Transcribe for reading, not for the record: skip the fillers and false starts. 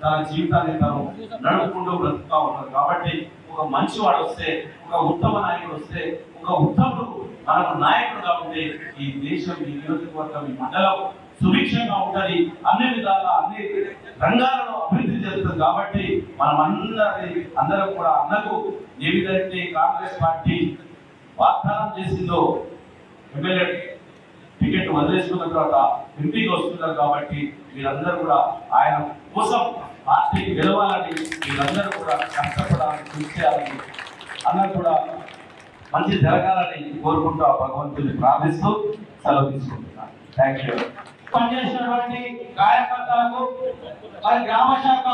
తన జీవితాన్ని తను నడుపుకుంటూ బ్రతుకుతా ఉన్నారు. కాబట్టి ఒక మంచివాడు వస్తే, ఒక ఉత్తమ నాయకుడు వస్తే, ఒక ఉత్తముడు మనకు నాయకుడుగా ఉంటే ఈ దేశం, ఈ నియోజకవర్గం, ఈ మండలం సుభిక్షంగా ఉంటది. అన్ని విధాల అన్ని రంగాలలో అభివృద్ధి జరుగుతుంది. కాబట్టి మనం అందరం కూడా అన్నకు ఏ విధంగా కాంగ్రెస్ పార్టీ వాగ్దానం చేసిందో, ఎమ్మెల్యే టికెట్ వదిలేసుకున్న తర్వాత ఎంపీకి వస్తున్నారు. కాబట్టి వీరందరూ కూడా ఆయన కోసం పార్టీ గెలవాలని, వీరందరూ కూడా కష్టపడాలని, కృషి చేయాలని, అన్నకు కూడా మంచి జరగాలని కోరుకుంటూ ఆ భగవంతుని ప్రార్థిస్తూ సెలవు తీసుకుంటున్నాను. Thank you. పనిచేసినటువంటి కార్యకర్తలకు మరి గ్రామ శాఖ